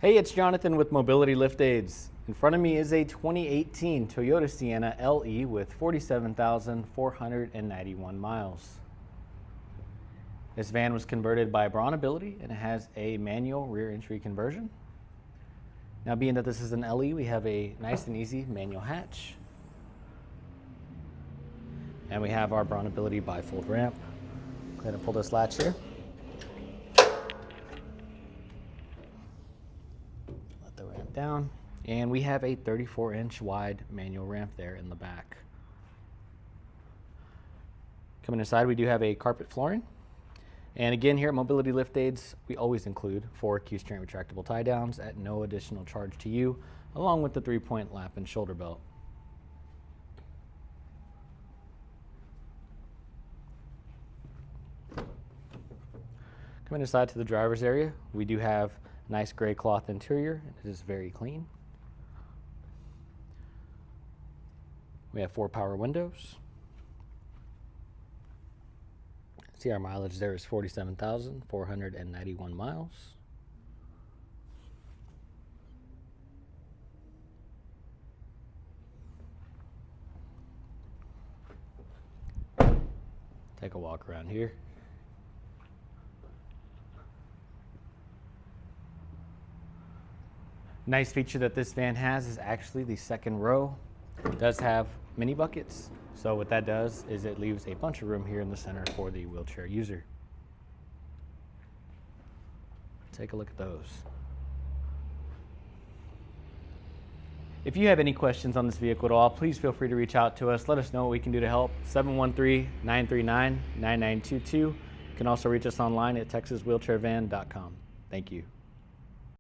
Hey, it's Jonathan with Mobility Lift Aids. In front of me is a 2018 Toyota Sienna LE with 47,491 miles. This van was converted by Branability and it has a manual rear entry conversion. Now, being that this is an LE, we have a nice and easy manual hatch. And we have our Branability bifold ramp. Go ahead and pull this latch here. Let the ramp down. And we have a 34-inch wide manual ramp there in the back. Coming inside, we do have a carpet flooring. And again, here at Mobility Lift Aids, we always include 4 Q-string retractable tie downs at no additional charge to you, along with the 3-point lap and shoulder belt. Coming inside to the driver's area, we do have a nice gray cloth interior. It is very clean. We have 4 power windows. See, our mileage there is 47,491 miles. Take a walk around here. Nice feature that this van has is actually the second row. It does have mini buckets. So what that does is it leaves a bunch of room here in the center for the wheelchair user. Take a look at those. If you have any questions on this vehicle at all, please feel free to reach out to us. Let us know what we can do to help. 713-939-9922. You can also reach us online at texaswheelchairvan.com. Thank you.